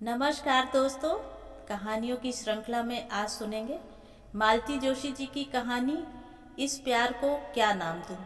नमस्कार दोस्तों, कहानियों की श्रृंखला में आज सुनेंगे मालती जोशी जी की कहानी इस प्यार को क्या नाम दूं।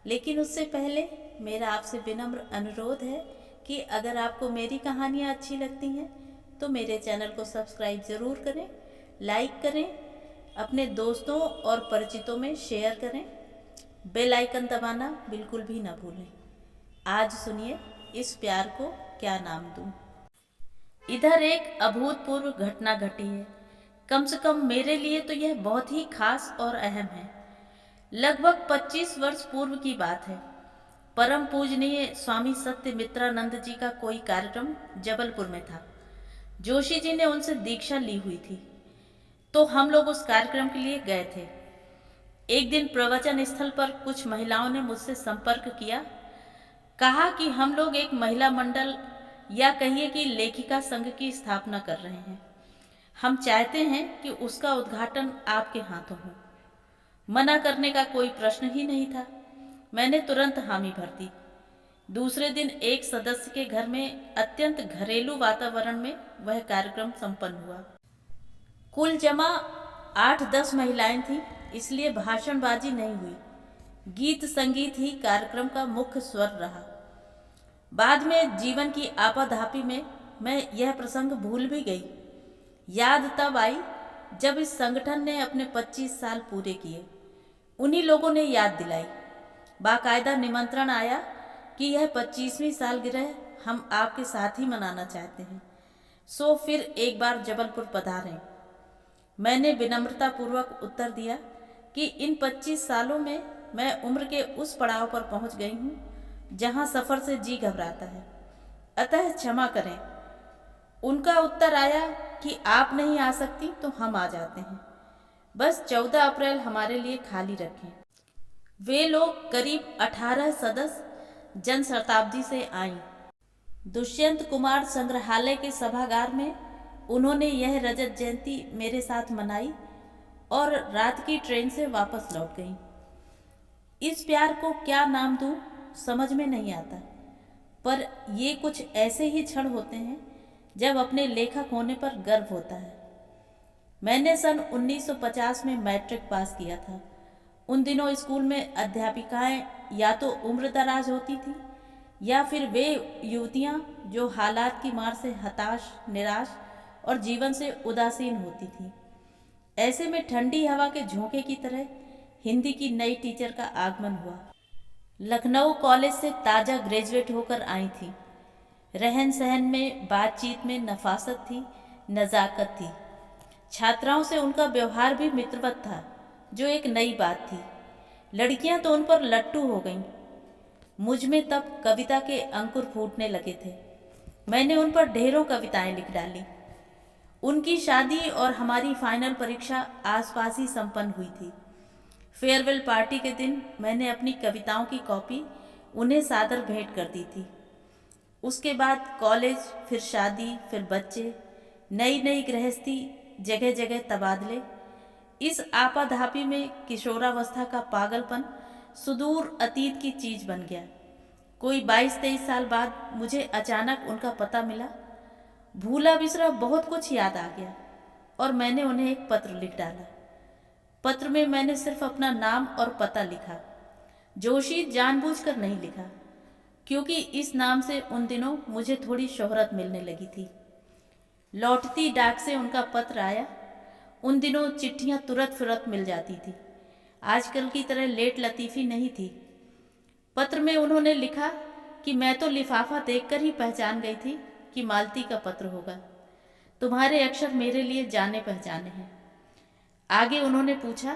लेकिन उससे पहले मेरा आपसे विनम्र अनुरोध है कि अगर आपको मेरी कहानियाँ अच्छी लगती हैं तो मेरे चैनल को सब्सक्राइब ज़रूर करें, लाइक करें, अपने दोस्तों और परिचितों में शेयर करें, बेल आइकन दबाना बिल्कुल भी ना भूलें। आज सुनिए इस प्यार को क्या नाम दूं। इधर एक अभूतपूर्व घटना घटी है। कम से कम मेरे लिए तो यह बहुत ही खास और अहम है। लगभग 25 वर्ष पूर्व की बात है। परम पूजनीय स्वामी सत्यमित्रानंद जी का कोई कार्यक्रम जबलपुर में था। जोशी जी ने उनसे दीक्षा ली हुई थी, तो हम लोग उस कार्यक्रम के लिए गए थे। एक दिन प्रवचन स्थल पर कुछ महिलाओं ने मुझसे संपर्क किया, कहा कि हम लोग एक महिला मंडल या कहिए कि लेखिका संघ की स्थापना कर रहे हैं। हम चाहते हैं कि उसका उद्घाटन आपके हाथों हो। मना करने का कोई प्रश्न ही नहीं था। मैंने तुरंत हामी भर दी। दूसरे दिन एक सदस्य के घर में अत्यंत घरेलू वातावरण में वह कार्यक्रम संपन्न हुआ। कुल जमा 8-10 महिलाएं थीं, इसलिए भाषणबाजी नहीं हुई। गीत संगीत ही कार्यक्रम का मुख्य स्वर रहा। बाद में जीवन की आपाधापी में मैं यह प्रसंग भूल भी गई। याद तब आई जब इस संगठन ने अपने 25 साल पूरे किए। उन्हीं लोगों ने याद दिलाई। बाकायदा निमंत्रण आया कि यह 25वीं सालगिरह हम आपके साथ ही मनाना चाहते हैं, सो फिर एक बार जबलपुर पधारें। मैंने विनम्रतापूर्वक उत्तर दिया कि इन 25 सालों में मैं उम्र के उस पड़ाव पर पहुंच गई हूं जहां सफर से जी घबराता है, अतः क्षमा करें। उनका उत्तर आया कि आप नहीं आ सकती तो हम आ जाते हैं, बस 14 अप्रैल हमारे लिए खाली रखें। वे लोग करीब 18 सदस्य जन शताब्दी से आईं। दुष्यंत कुमार संग्रहालय के सभागार में उन्होंने यह रजत जयंती मेरे साथ मनाई और रात की ट्रेन से वापस लौट गईं। इस प्यार को क्या नाम दूं समझ में नहीं आता, पर ये कुछ ऐसे ही क्षण होते हैं जब अपने लेखक होने पर गर्व होता है। मैंने सन 1950 में मैट्रिक पास किया था। उन दिनों स्कूल में अध्यापिकाएं या तो उम्रदराज होती थी या फिर वे युवतियां जो हालात की मार से हताश, निराश और जीवन से उदासीन होती थी। ऐसे में ठंडी हवा के झोंके की तरह हिंदी की नई टीचर का आगमन हुआ। लखनऊ कॉलेज से ताज़ा ग्रेजुएट होकर आई थी। रहन सहन में, बातचीत में नफासत थी, नज़ाकत थी। छात्राओं से उनका व्यवहार भी मित्रवत था, जो एक नई बात थी। लड़कियां तो उन पर लट्टू हो गईं। मुझ में तब कविता के अंकुर फूटने लगे थे। मैंने उन पर ढेरों कविताएं लिख डाली। उनकी शादी और हमारी फाइनल परीक्षा आसपास ही संपन्न हुई थी। फेयरवेल पार्टी के दिन मैंने अपनी कविताओं की कॉपी उन्हें सादर भेंट कर दी थी। उसके बाद कॉलेज, फिर शादी, फिर बच्चे, नई नई गृहस्थी, जगह जगह तबादले। इस आपाधापी में किशोरावस्था का पागलपन सुदूर अतीत की चीज बन गया। कोई 22-23 साल बाद मुझे अचानक उनका पता मिला। भूला बिसरा बहुत कुछ याद आ गया और मैंने उन्हें एक पत्र लिख डाला। पत्र में मैंने सिर्फ अपना नाम और पता लिखा। जोशी जानबूझकर नहीं लिखा, क्योंकि इस नाम से उन दिनों मुझे थोड़ी शोहरत मिलने लगी थी। लौटती डाक से उनका पत्र आया। उन दिनों चिट्ठियां तुरंत फुरत मिल जाती थी, आजकल की तरह लेट लतीफ़ी नहीं थी। पत्र में उन्होंने लिखा कि मैं तो लिफाफा देखकर ही पहचान गई थी कि मालती का पत्र होगा। तुम्हारे अक्षर मेरे लिए जाने पहचाने हैं। आगे उन्होंने पूछा,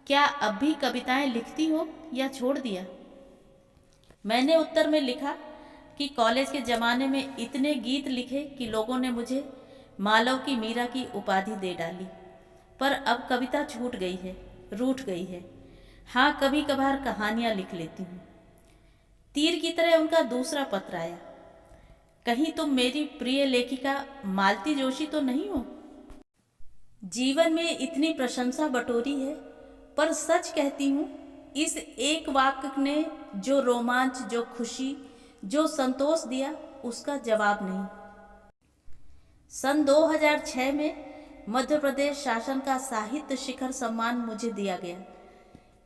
क्या अब भी कविताएं लिखती हो या छोड़ दिया? मैंने उत्तर में लिखा कि कॉलेज के ज़माने में इतने गीत लिखे कि लोगों ने मुझे मालव की मीरा की उपाधि दे डाली, पर अब कविता छूट गई है, रूठ गई है। हाँ, कभी कभार कहानियाँ लिख लेती हूँ। तीर की तरह उनका दूसरा पत्र आया। कहीं तुम मेरी प्रिय लेखिका मालती जोशी तो नहीं हो? जीवन में इतनी प्रशंसा बटोरी है, पर सच कहती हूँ, इस एक वाक्य ने जो रोमांच, जो खुशी, जो संतोष दिया, उसका जवाब नहीं। सन 2006 में मध्य प्रदेश शासन का साहित्य शिखर सम्मान मुझे दिया गया।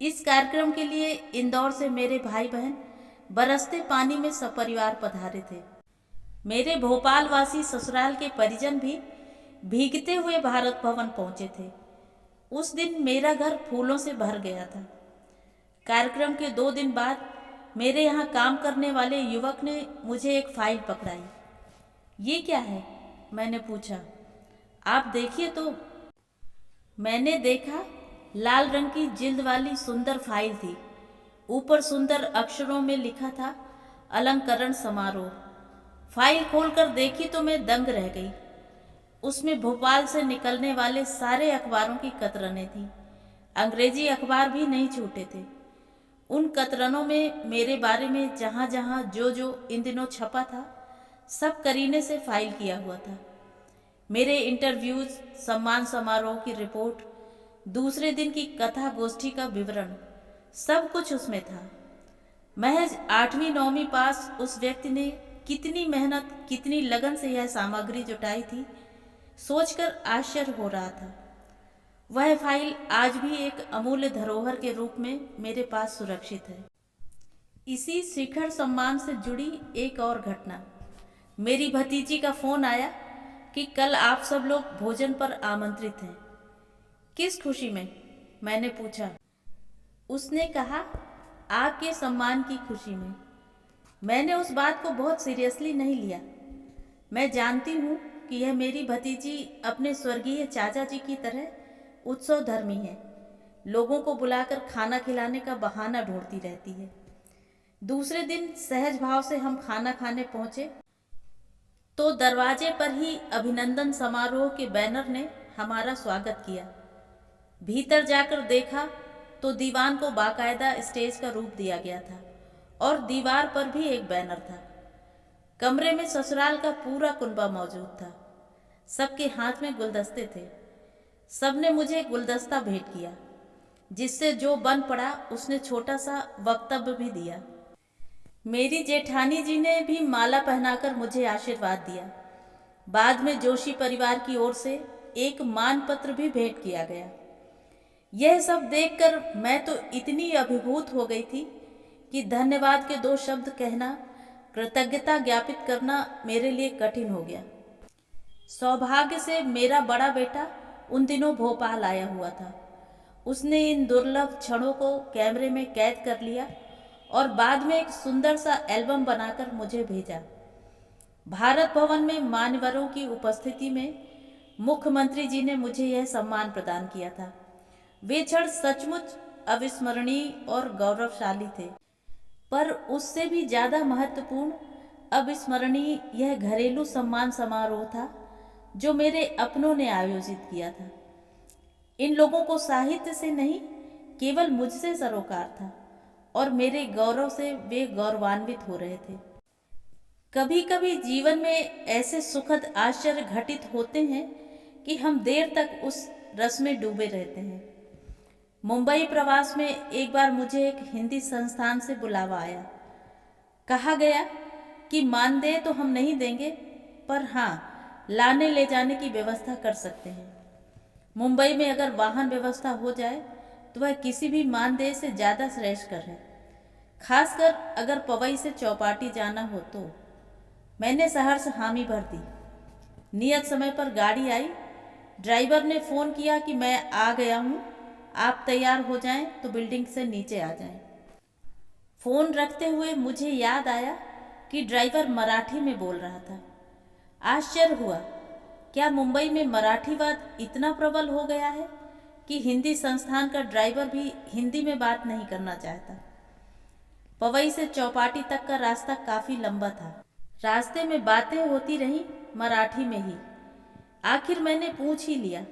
इस कार्यक्रम के लिए इंदौर से मेरे भाई बहन बरसते पानी में सपरिवार पधारे थे। मेरे भोपाल वासी ससुराल के परिजन भी भीगते हुए भारत भवन पहुंचे थे। उस दिन मेरा घर फूलों से भर गया था। कार्यक्रम के 2 दिन बाद मेरे यहाँ काम करने वाले युवक ने मुझे एक फाइल पकड़ाई। ये क्या है? मैंने पूछा। आप देखिए तो। मैंने देखा, लाल रंग की जिल्द वाली सुंदर फाइल थी। ऊपर सुंदर अक्षरों में लिखा था अलंकरण समारोह। फाइल खोलकर देखी तो मैं दंग रह गई। उसमें भोपाल से निकलने वाले सारे अखबारों की कतरनें थीं। अंग्रेजी अखबार भी नहीं छूटे थे। उन कतरनों में मेरे बारे में जहाँ जहाँ जो जो इन दिनों छपा था, सब करीने से फाइल किया हुआ था। मेरे इंटरव्यूज, सम्मान समारोह की रिपोर्ट, दूसरे दिन की कथा गोष्ठी का विवरण, सब कुछ उसमें था। महज 8वीं 9वीं पास उस व्यक्ति ने कितनी मेहनत, कितनी लगन से यह सामग्री जुटाई थी, सोचकर आश्चर्य हो रहा था। वह फाइल आज भी एक अमूल्य धरोहर के रूप में मेरे पास सुरक्षित है। इसी शिखर सम्मान से जुड़ी एक और घटना। मेरी भतीजी का फोन आया कि कल आप सब लोग भोजन पर आमंत्रित हैं। किस खुशी में? मैंने पूछा। उसने कहा, आपके सम्मान की खुशी में। मैंने उस बात को बहुत सीरियसली नहीं लिया। मैं जानती हूँ कि यह मेरी भतीजी अपने स्वर्गीय चाचा जी की तरह उत्सव धर्मी है। लोगों को बुलाकर खाना खिलाने का बहाना ढूंढती रहती है। दूसरे दिन सहज भाव से हम खाना खाने पहुंचे तो दरवाजे पर ही अभिनंदन समारोह के बैनर ने हमारा स्वागत किया। भीतर जाकर देखा तो दीवान को बाकायदा स्टेज का रूप दिया गया था और दीवार पर भी एक बैनर था। कमरे में ससुराल का पूरा कुनबा मौजूद था। सबके हाथ में गुलदस्ते थे। सबने मुझे गुलदस्ता भेंट किया, जिससे जो बन पड़ा उसने छोटा सा वक्तव्य भी दिया। मेरी जेठानी जी ने भी माला पहनाकर मुझे आशीर्वाद दिया। बाद में जोशी परिवार की ओर से एक मानपत्र भी भेंट किया गया। यह सब देखकर मैं तो इतनी अभिभूत हो गई थी कि धन्यवाद के 2 शब्द कहना, कृतज्ञता ज्ञापित करना मेरे लिए कठिन हो गया। सौभाग्य से मेरा बड़ा बेटा उन दिनों भोपाल आया हुआ था। उसने इन दुर्लभ क्षणों को कैमरे में कैद कर लिया और बाद में एक सुंदर सा एल्बम बनाकर मुझे भेजा। भारत भवन में मान्यवरों की उपस्थिति में मुख्यमंत्री जी ने मुझे यह सम्मान प्रदान किया था। वे क्षण सचमुच अविस्मरणीय और गौरवशाली थे। पर उससे भी ज़्यादा महत्वपूर्ण, अविस्मरणीय यह घरेलू सम्मान समारोह था जो मेरे अपनों ने आयोजित किया था। इन लोगों को साहित्य से नहीं, केवल मुझसे सरोकार था और मेरे गौरव से वे गौरवान्वित हो रहे थे। कभी कभी जीवन में ऐसे सुखद आश्चर्य घटित होते हैं कि हम देर तक उस रस में डूबे रहते हैं। मुंबई प्रवास में एक बार मुझे एक हिंदी संस्थान से बुलावा आया। कहा गया कि मानदेय तो हम नहीं देंगे, पर हाँ, लाने ले जाने की व्यवस्था कर सकते हैं। मुंबई में अगर वाहन व्यवस्था हो जाए तो वह किसी भी मानदेय से ज़्यादा श्रेष्ठकर है, खासकर अगर पवई से चौपाटी जाना हो तो। मैंने सहर्ष हामी भर दी। नियत समय पर गाड़ी आई। ड्राइवर ने फ़ोन किया कि मैं आ गया हूँ, आप तैयार हो जाएं तो बिल्डिंग से नीचे आ जाएं। फ़ोन रखते हुए मुझे याद आया कि ड्राइवर मराठी में बोल रहा था। आश्चर्य हुआ, क्या मुंबई में मराठीवाद इतना प्रबल हो गया है कि हिंदी संस्थान का ड्राइवर भी हिंदी में बात नहीं करना चाहता। पवई से चौपाटी तक का रास्ता काफ़ी लंबा था। रास्ते में बातें होती रहीं मराठी में ही। आखिर मैंने पूछ ही लिया,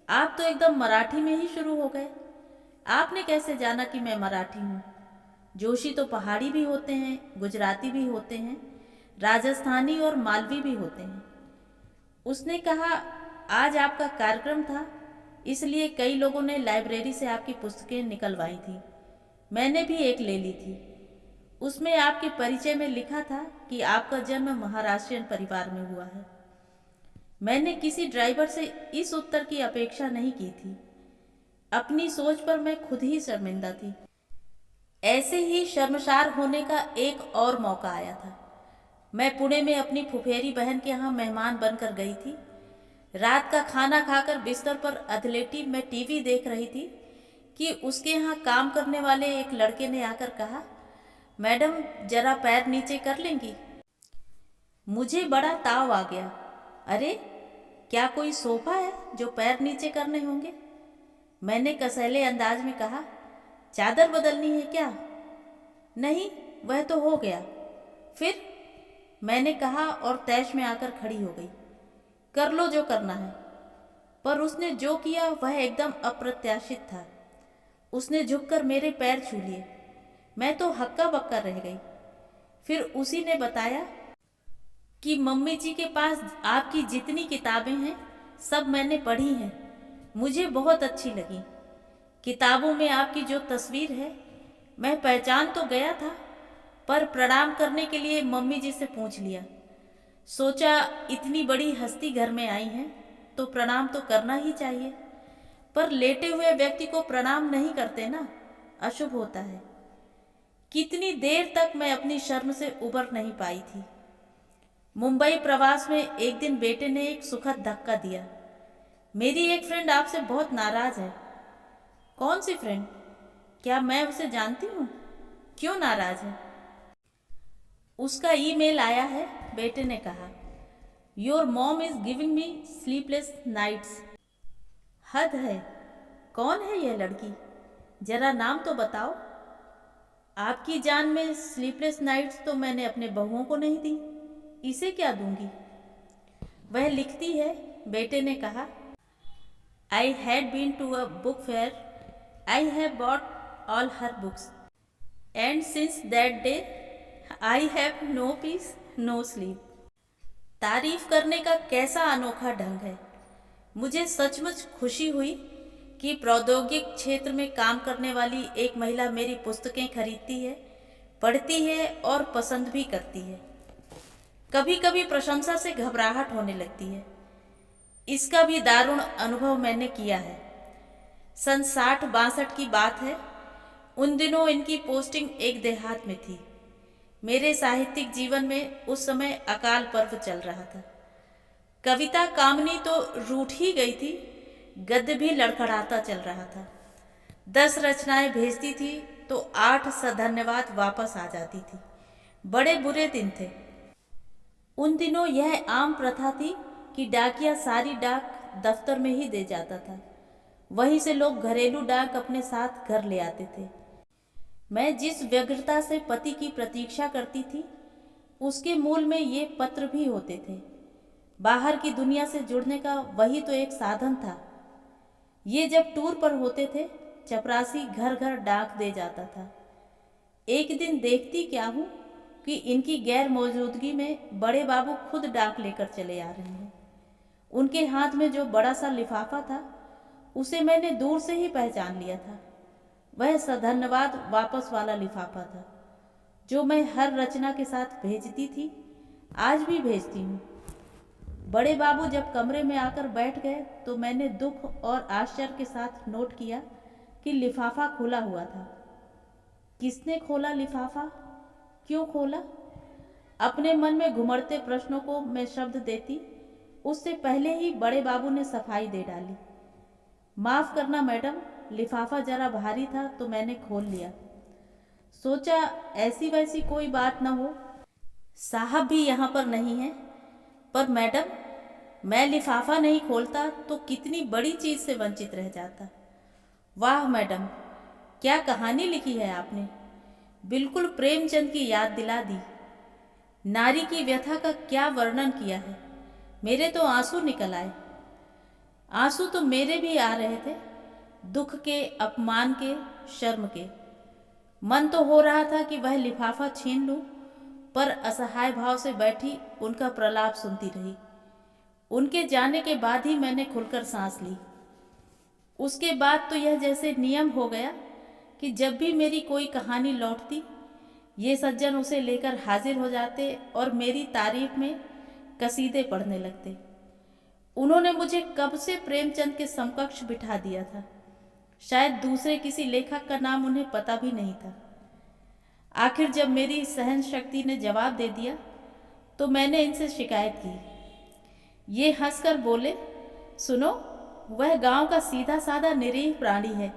आप तो एकदम मराठी में ही शुरू हो गए। आपने कैसे जाना कि मैं मराठी हूँ? जोशी तो पहाड़ी भी होते हैं, गुजराती भी होते हैं, राजस्थानी और मालवी भी होते हैं। उसने कहा, आज आपका कार्यक्रम था, इसलिए कई लोगों ने लाइब्रेरी से आपकी पुस्तकें निकलवाई थी। मैंने भी एक ले ली थी। उसमें आपके परिचय में लिखा था कि आपका जन्म महाराष्ट्रियन परिवार में हुआ है। मैंने किसी ड्राइवर से इस उत्तर की अपेक्षा नहीं की थी। अपनी सोच पर मैं खुद ही शर्मिंदा थी। ऐसे ही शर्मसार होने का एक और मौका आया था। मैं पुणे में अपनी फुफेरी बहन के यहाँ मेहमान बनकर गई थी। रात का खाना खाकर बिस्तर पर अधलेटी मैं टीवी देख रही थी कि उसके यहाँ काम करने वाले एक लड़के ने आकर कहा, मैडम जरा पैर नीचे कर लेंगी। मुझे बड़ा ताव आ गया। अरे क्या कोई सोफा है जो पैर नीचे करने होंगे? मैंने कसैले अंदाज में कहा, चादर बदलनी है क्या? नहीं, वह तो हो गया। फिर? मैंने कहा और तैश में आकर खड़ी हो गई। कर लो जो करना है। पर उसने जो किया वह एकदम अप्रत्याशित था। उसने झुककर मेरे पैर छू लिए। मैं तो हक्का बक्का रह गई। फिर उसी ने बताया कि मम्मी जी के पास आपकी जितनी किताबें हैं सब मैंने पढ़ी हैं, मुझे बहुत अच्छी लगी। किताबों में आपकी जो तस्वीर है मैं पहचान तो गया था, पर प्रणाम करने के लिए मम्मी जी से पूछ लिया। सोचा इतनी बड़ी हस्ती घर में आई हैं तो प्रणाम तो करना ही चाहिए। पर लेटे हुए व्यक्ति को प्रणाम नहीं करते ना, अशुभ होता है। कितनी देर तक मैं अपनी शर्म से उबर नहीं पाई थी। मुंबई प्रवास में एक दिन बेटे ने एक सुखद धक्का दिया। मेरी एक फ्रेंड आपसे बहुत नाराज है। कौन सी फ्रेंड? क्या मैं उसे जानती हूँ? क्यों नाराज है? उसका ईमेल आया है, बेटे ने कहा। Your mom is giving me sleepless nights. हद है। कौन है यह लड़की? जरा नाम तो बताओ। आपकी जान में स्लीपलेस नाइट्स तो मैंने अपने बहुओं को नहीं दी, इसे क्या दूंगी? वह लिखती है, बेटे ने कहा, I had been to a book fair, I have bought all her books, and since that day I have no peace no sleep. तारीफ करने का कैसा अनोखा ढंग है। मुझे सचमुच खुशी हुई कि प्रौद्योगिक क्षेत्र में काम करने वाली एक महिला मेरी पुस्तकें खरीदती है, पढ़ती है और पसंद भी करती है। कभी कभी प्रशंसा से घबराहट होने लगती है। इसका भी दारुण अनुभव मैंने किया है। सन 60-62 की बात है। उन दिनों इनकी पोस्टिंग एक देहात में थी। मेरे साहित्यिक जीवन में उस समय अकाल पर्व चल रहा था। कविता कामनी तो रूठ ही गई थी, गद्य भी लड़खड़ाता चल रहा था। 10 रचनाएं भेजती थी तो 8 सधन्यवाद वापस आ जाती थी। बड़े बुरे दिन थे। उन दिनों यह आम प्रथा थी कि डाकिया सारी डाक दफ्तर में ही दे जाता था। वहीं से लोग घरेलू डाक अपने साथ घर ले आते थे। मैं जिस व्यग्रता से पति की प्रतीक्षा करती थी, उसके मूल में ये पत्र भी होते थे। बाहर की दुनिया से जुड़ने का वही तो एक साधन था। ये जब टूर पर होते थे, चपरासी घर घर डाक दे जाता था। एक दिन देखती क्या हूँ कि इनकी गैर मौजूदगी में बड़े बाबू खुद डाक लेकर चले आ रहे हैं। उनके हाथ में जो बड़ा सा लिफाफा था, उसे मैंने दूर से ही पहचान लिया था। वह सधन्यवाद वापस वाला लिफाफा था जो मैं हर रचना के साथ भेजती थी, आज भी भेजती हूँ। बड़े बाबू जब कमरे में आकर बैठ गए तो मैंने दुख और आश्चर्य के साथ नोट किया कि लिफाफा खुला हुआ था। किसने खोला लिफाफा? क्यों खोला? अपने मन में घुमड़ते प्रश्नों को मैं शब्द देती, उससे पहले ही बड़े बाबू ने सफाई दे डाली। माफ करना मैडम, लिफाफा जरा भारी था तो मैंने खोल लिया। सोचा ऐसी वैसी कोई बात न हो, साहब भी यहाँ पर नहीं है। पर मैडम, मैं लिफाफा नहीं खोलता तो कितनी बड़ी चीज से वंचित रह जाता। वाह मैडम, क्या कहानी लिखी है आपने। बिल्कुल प्रेमचंद की याद दिला दी। नारी की व्यथा का क्या वर्णन किया है। मेरे तो आंसू निकल आए। आंसू तो मेरे भी आ रहे थे, दुख के, अपमान के, शर्म के। मन तो हो रहा था कि वह लिफाफा छीन लूं, पर असहाय भाव से बैठी उनका प्रलाप सुनती रही। उनके जाने के बाद ही मैंने खुलकर सांस ली। उसके बाद तो यह जैसे नियम हो गया कि जब भी मेरी कोई कहानी लौटती, ये सज्जन उसे लेकर हाजिर हो जाते और मेरी तारीफ में कसीदे पढ़ने लगते। उन्होंने मुझे कब से प्रेमचंद के समकक्ष बिठा दिया था। शायद दूसरे किसी लेखक का नाम उन्हें पता भी नहीं था। आखिर जब मेरी सहन शक्ति ने जवाब दे दिया तो मैंने इनसे शिकायत की। ये हंसकर बोले, सुनो, वह गांव का सीधा साधा निरीह प्राणी है।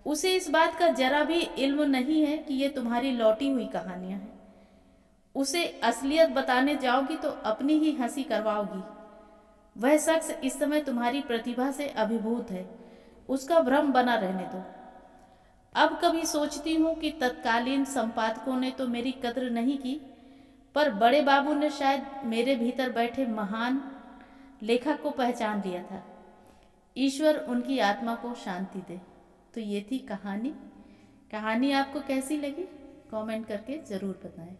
उसे इस बात का जरा भी इल्म नहीं है कि ये तुम्हारी लौटी हुई कहानियां हैं। उसे असलियत बताने जाओगी तो अपनी ही हंसी करवाओगी। वह शख्स इस समय तुम्हारी प्रतिभा से अभिभूत है, उसका भ्रम बना रहने दो। अब कभी सोचती हूँ कि तत्कालीन संपादकों ने तो मेरी कद्र नहीं की, पर बड़े बाबू ने शायद मेरे भीतर बैठे महान लेखक को पहचान लिया था। ईश्वर उनकी आत्मा को शांति दे। तो ये थी कहानी। कहानी आपको कैसी लगी कमेंट करके ज़रूर बताएं।